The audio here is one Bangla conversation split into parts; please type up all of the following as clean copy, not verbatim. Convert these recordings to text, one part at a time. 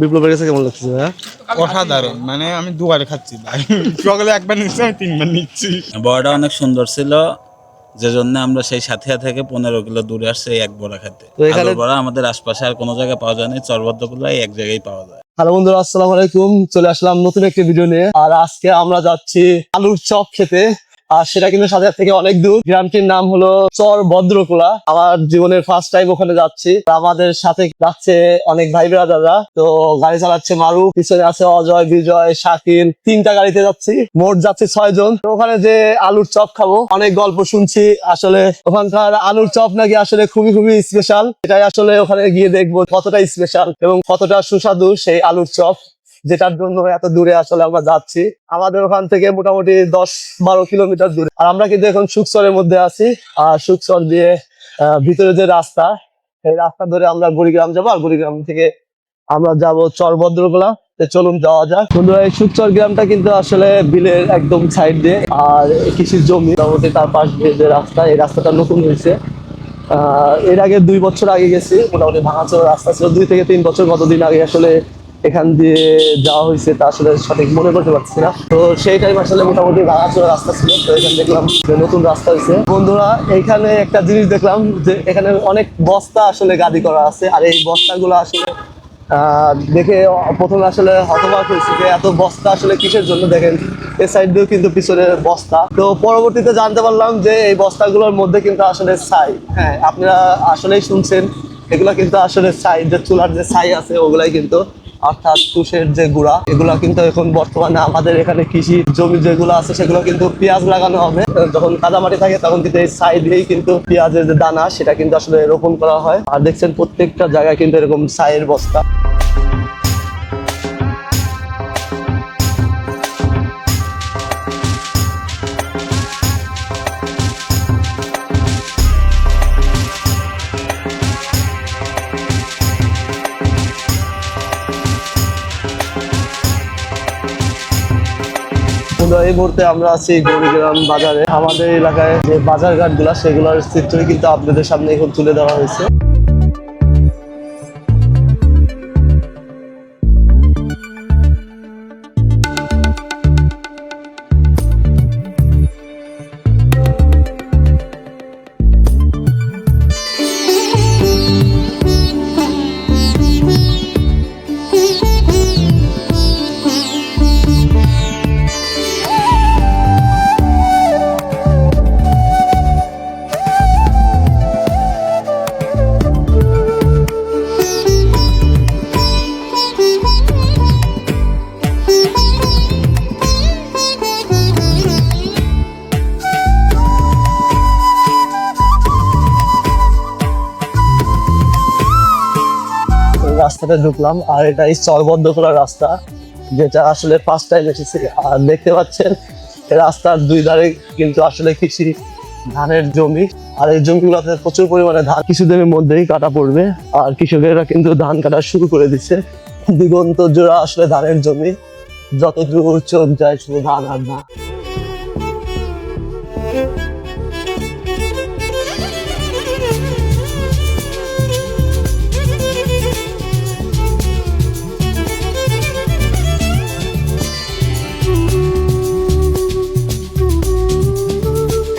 বিপ্লবের কাছে কেমন লাগছে ভাইয়া? অসাধারণ, মানে আমি দুবারে খাচ্ছি ভাই। সকালে একবার নিচ্ছি, আমি 3 বার নিচ্ছি। বড়াটা অনেক সুন্দর ছিল, যে জন্য আমরা সেই সাথিয়া থেকে 15 কিলো দূরে আসছি এই এক বড়া খেতে। তো এখানে আলুর বড়া আমাদের আশপাশে আর কোনো জায়গায় পাওয়া যায় না, চরবদ্দগুলো এই এক জায়গায় পাওয়া যায়। হ্যালো বন্ধুরা, আসসালামু আলাইকুম। চলে আসলাম নতুন একটি ভিডিও নিয়ে। আর আজকে আমরা যাচ্ছি আলুর চপ খেতে। আর সেটা কিন্তু সাথে থেকে অনেক দূর। গ্রামটির নাম হলো চর ভদ্রকোলা। আমার জীবনের ফার্স্ট টাইম ওখানে যাচ্ছি। আমাদের সাথে যাচ্ছে অনেক ভাই ব্রাদাররা। তো গাড়ি চালাচ্ছে মারু, পিছনে আছে অজয়, বিজয়, শাকিল। 3টা গাড়িতে যাচ্ছি, মোট যাচ্ছে 6 জন। তো ওখানে যে আলুর চপ খাবো, অনেক গল্প শুনছি। আসলে ওখানকার আলুর চপ নাকি আসলে খুবই খুবই স্পেশাল। এটাই আসলে ওখানে গিয়ে দেখবো কতটা স্পেশাল এবং কতটা সুস্বাদু সেই আলুর চপ, যেটার জন্য এত দূরে আসলে আমরা যাচ্ছি। আমাদের ওখান থেকে মোটামুটি 10-12 কিলোমিটার দূরে। আর আমরা কিন্তু এখন সুকসরের মধ্যে আছি। আর সুকসর দিয়ে ভিতরে যে রাস্তা, এই রাস্তা ধরে আমরা গুড়িগ্রাম যাবো। আর গুড়িগ্রাম থেকে আমরা যাবো চরভদ্রকোলা। চলুন যাওয়া যাক বন্ধুরা। এই সুকচর গ্রামটা কিন্তু আসলে বিলের একদম সাইড দিয়ে, আর কৃষির জমি মোটামুটি তার পাশ দিয়ে যে রাস্তা, এই রাস্তাটা নতুন হয়েছে। এর আগে 2 বছর আগে গেছি, মোটামুটি ভাঙাচোরা রাস্তা ছিল। 2 থেকে 3 বছর কতদিন আগে আসলে এখান দিয়ে যাওয়া হয়েছে তা আসলে সঠিক মনে করতে পারছি না। তো সেই টাইম আসলে মোটামুটি ভাঙাচোরা রাস্তা ছিল। তো এখানে দেখলাম যে নতুন রাস্তা হয়েছে। বন্ধুরা, এখানে একটা জিনিস দেখলাম যে এখানে অনেক বস্তা আসলে গাড়ি করা আছে। আর এই বস্তাগুলো আসলে দেখে প্রথমে আসলে হতবাক হয়েছে যে এত বস্তা আসলে কিসের জন্য। দেখেন এই সাইড দিয়েও কিন্তু পিছনে বস্তা। তো পরবর্তীতে জানতে পারলাম যে এই বস্তাগুলোর মধ্যে কিন্তু আসলে ছাই। হ্যাঁ, আপনারা আসলেই শুনছেন, এগুলা কিন্তু আসলে ছাই, যে চুলার যে ছাই আছে ওগুলাই কিন্তু, অর্থাৎ তুষের যে গুঁড়া, এগুলা কিন্তু এখন বর্তমানে আমাদের এখানে কৃষি জমি যেগুলো আছে সেগুলো কিন্তু পেঁয়াজ লাগানো হবে। যখন কাদামাটি থাকে তখন কিন্তু এই ছাই দিয়েই কিন্তু পেঁয়াজের যে দানা সেটা কিন্তু আসলে রোপণ করা হয়। আর দেখছেন প্রত্যেকটা জায়গায় কিন্তু এরকম ছাইয়ের বস্তা। এই মুহূর্তে আমরা আছি গুড়িগ্রাম বাজারে। আমাদের এলাকায় যে বাজার ঘাট গুলা, সেগুলোর চিত্রই কিন্তু আপনাদের সামনে এখন তুলে দেওয়া হয়েছে। রাস্তাটা ঢুকলাম, আর এটা এই চরবদ্ধকোলা রাস্তা, যেটা আসলে ফার্স্ট টাইম এসেছি। আর দেখতে পাচ্ছেন রাস্তার 2 ধারে কিন্তু আসলে কৃষি ধানের জমি। আর এই জমিগুলোতে প্রচুর পরিমাণে ধান কিছুদিনের মধ্যেই কাটা পড়বে। আর কৃষকেরা কিন্তু ধান কাটা শুরু করে দিচ্ছে। দিগন্ত জোড়া আসলে ধানের জমি, যত দূর চোখ যায় শুধু ধান আর ধান।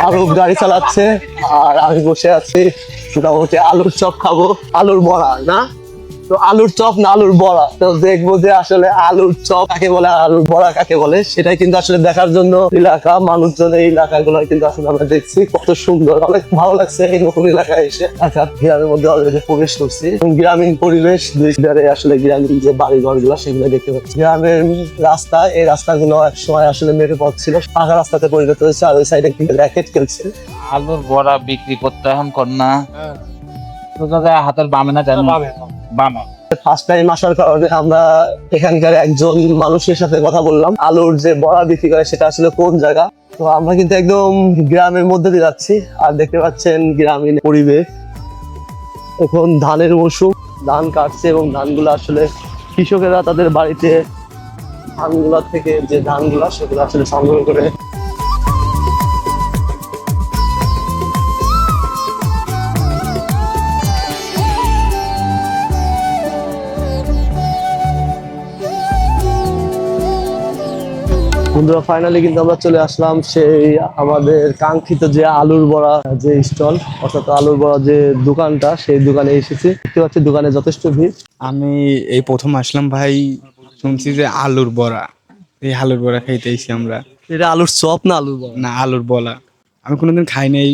আরব গাড়ি চালাচ্ছে আর আমি বসে আছি। মোটামুটি আলুর চপ খাবো। আলুর বড়া না, তো আলুর চপ না আলুর বড়া, তো দেখবো যে আসলে আলুর চপ কাকে বলে, আলুর বড়া কাকে বলে, সেটাই কিন্তু আসলে দেখার জন্য এলাকা মানুষজন, এই এলাকাগুলো কিন্তু আসলে আমরা দেখছি কত সুন্দর। অনেক ভালো লাগছে এই নতুন এলাকায় এসে। অর্থাৎ গ্রামের মধ্যে অলরেডি প্রবেশ করছি। গ্রামীণ পরিবেশ, 2 ধারে আসলে গ্রামীণ যে বাড়ি ঘর গুলা সেগুলো দেখতে পাচ্ছি। গ্রামের রাস্তা, এই রাস্তাগুলো একসময় আসলে মেঠো পথ ছিল, পাকা রাস্তাতে পরিণত হয়েছে। আর ওই সাইডে কিন্তু র্যাকেট খেলছে। আলুর বড়া বিক্রি করতে এখন কর না, তো জায়গায় হাতের বামে না জানো, বামে। ফার্স্ট টাইম আসার কারণে আমরা এখানকার একজন মানুষের সাথে কথা বললাম, আলুর যে বড়া বিক্রি করে সেটা আসলে কোন জায়গা। তো আমরা কিন্তু একদম গ্রামের মধ্যে দিয়ে যাচ্ছি। আর দেখতে পাচ্ছেন গ্রামীণ পরিবেশ। এখন ধানের মৌসুম, ধান কাটছে এবং ধানগুলো আসলে কৃষকেরা তাদের বাড়িতে ধানগুলা থেকে যে ধানগুলা সেগুলো আসলে সংগ্রহ করে বন্ধুরা ফাইনালি কিন্তু আমরা চলে আসলাম সেই আমাদের কাঙ্ক্ষিত যে আলুর বড়া যে স্টল, অর্থাৎ আলুর বড়া যে দোকানটা, সেই দোকানে এসেছি। দেখতে পাচ্ছি দোকানে যথেষ্ট ভিড়। আমি এই প্রথম আসলাম ভাই, শুনছি যে আলুর বড়া, এই আলুর বড়া খাইতে এসেছি আমরা। এটা আলুর চপ না আলুর বড়া? না, আলুর বড়া আমি কোনোদিন খাই নাই,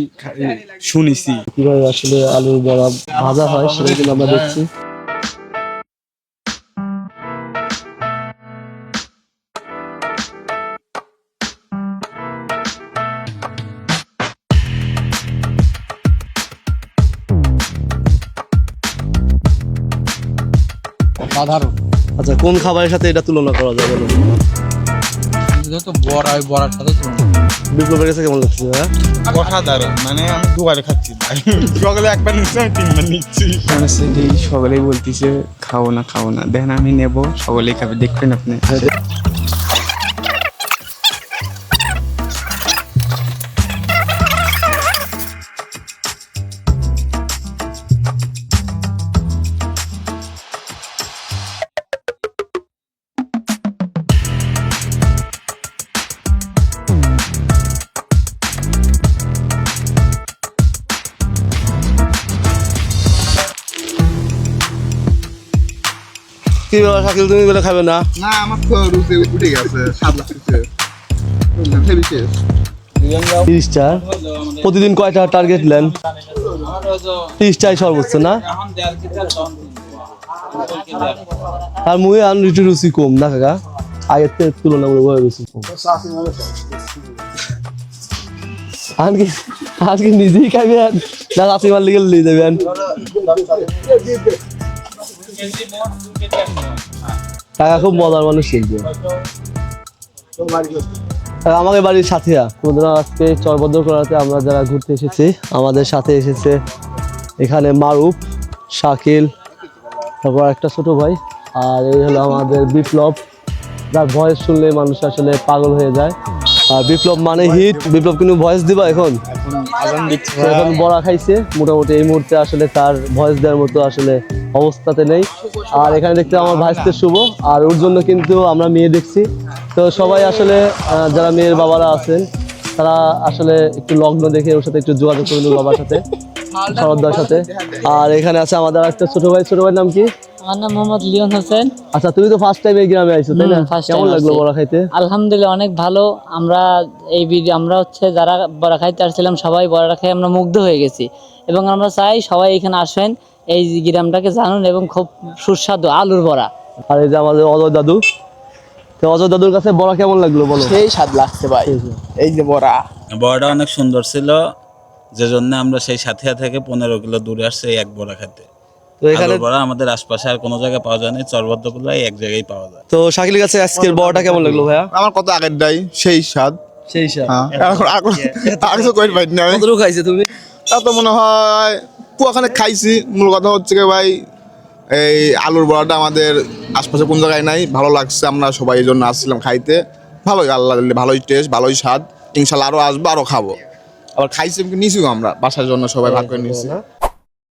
শুনেছি। কিভাবে আসলে আলুর বড়া ভাজা হয় সেটা কিন্তু আমরা দেখছি। সাধারণ আচ্ছা, কোন খাবারের সাথে এটা তুলনা করা যায় বলো? যেহেতু বড়া, ওই বড়ার সাথে বিপ্লবের কাছে কেমন লাগছে ভাইয়া? অসাধারণ, মানে আমি দুবারে খাচ্ছি ভাই। সকালে একবার নিচ্ছি, আমি তিনবার নিচ্ছি। সকলেই বলতেছে খাও না খাও না, দেখেন আমি নেবো, সকলেই খাবে, দেখবেন আপনি। কি ব্যাপার শাকিল, তুমি বলে খাবে না? না, আমার তো রুচি উঠে গেছে, স্বাদ লাগতেছে। Heavy taste. 30টা প্রতিদিন কয়টা টার্গেট নেন? 30টাই সর্বোচ্চ না? আর মুই আন একটু রুচি কম না কাকা, আগের থেকে তুলনামূলক রুচি কম। আজকে নিজেই খাবেন না রাতে মার লিগে নিয়ে যাবেন? কাকা খুব মজার মানুষ কিন্তু। আমাদের বাড়ির সাথীরা কোনদিন আজকে চরভদ্রকলাতে আমরা যারা ঘুরতে এসেছি, আমাদের সাথে এসেছে এখানে মারুফ, শাকিল, তারপর একটা ছোট ভাই, আর এই হলো আমাদের বিপ্লব, যার ভয়েস শুনলে মানুষ আসলে পাগল হয়ে যায়। আর বিপ্লব মানে হিট। বিপ্লব কিন্তু ভয়েস দিবা এখন? সে এখন বড়া খাইছে, মোটামুটি এই মুহূর্তে আসলে তার ভয়েস দেওয়ার মতো আসলে অবস্থাতে নেই। আর এখানে দেখতে আমার ভাইসতে শুভ, আর ওর জন্য কিন্তু আমরা মেয়ে দেখছি। তো সবাই আসলে যারা মেয়ের বাবারা আছেন তারা আসলে একটু লগ্ন দেখে ওর সাথে একটু যোগাযোগ করুন, বাবার সাথে, শরৎদার সাথে। আর এখানে আছে আমাদের একটা ছোট ভাই। ছোট ভাইয়ের নাম কি? আমার নাম মোহাম্মদ লিওন হোসেন। আচ্ছা, তুমি তো ফার্স্ট টাইম এই গ্রামে আইছো তাই না? কেমন লাগলো বড়া খাইতে? আলহামদুলিল্লাহ অনেক ভালো। আমরা আমরা হচ্ছে যারা বড়া খাইতে আসছিলাম সবাই বড়া খেয়ে আমরা মুগ্ধ হয়ে গেছি, এবং আমরা চাই সবাই এখানে আসেন, এই গ্রামটাকে জানুন, এবং খুব সুস্বাদু আলুর বড়া। আর এই যে আমাদের অজয় দাদু, তো অজয় দাদুর কাছে বড়া কেমন লাগলো বলো? সেই স্বাদ লাগছে ভাই, এই যে বড়া। বড়াটা অনেক সুন্দর ছিল, যে জন্য আমরা সেই সাথিয়া থেকে 15 কিলো দূরে আসছি এই এক বড়া খেতে। তো এখানে আলুর বড়া আমাদের আশপাশে আর কোনো জায়গায় পাওয়া যায় না, চরভদ্রকলায় এক জায়গায় পাওয়া যায়। তো শাকিলের কাছে আজকের বড়াটা কেমন লাগলো ভাইয়া? আমার কত আগের ডাই সেই স্বাদ। সেই স্বাদ। আর কিছু কই পাই না। কতটুকু খাইছে তুমি? তা তো মনে হয় পুয়াখানে খাইছি। মূল কথা হচ্ছে কি ভাই, এই আলুর বড়াটা আমাদের আশপাশে কোন জায়গায় নাই, ভালো লাগছে। আমরা সবাই এই জন্য আসছিলাম খাইতে। ভালোই, আল্লাহ ভালোই টেস্ট, ভালোই স্বাদ। ইনশাল্লাহ আরো আসবো, আরো খাবো। আবার খাইছি নিয়েছি আমরা বাসার জন্য, সবাই ভাগ করে নিয়েছি।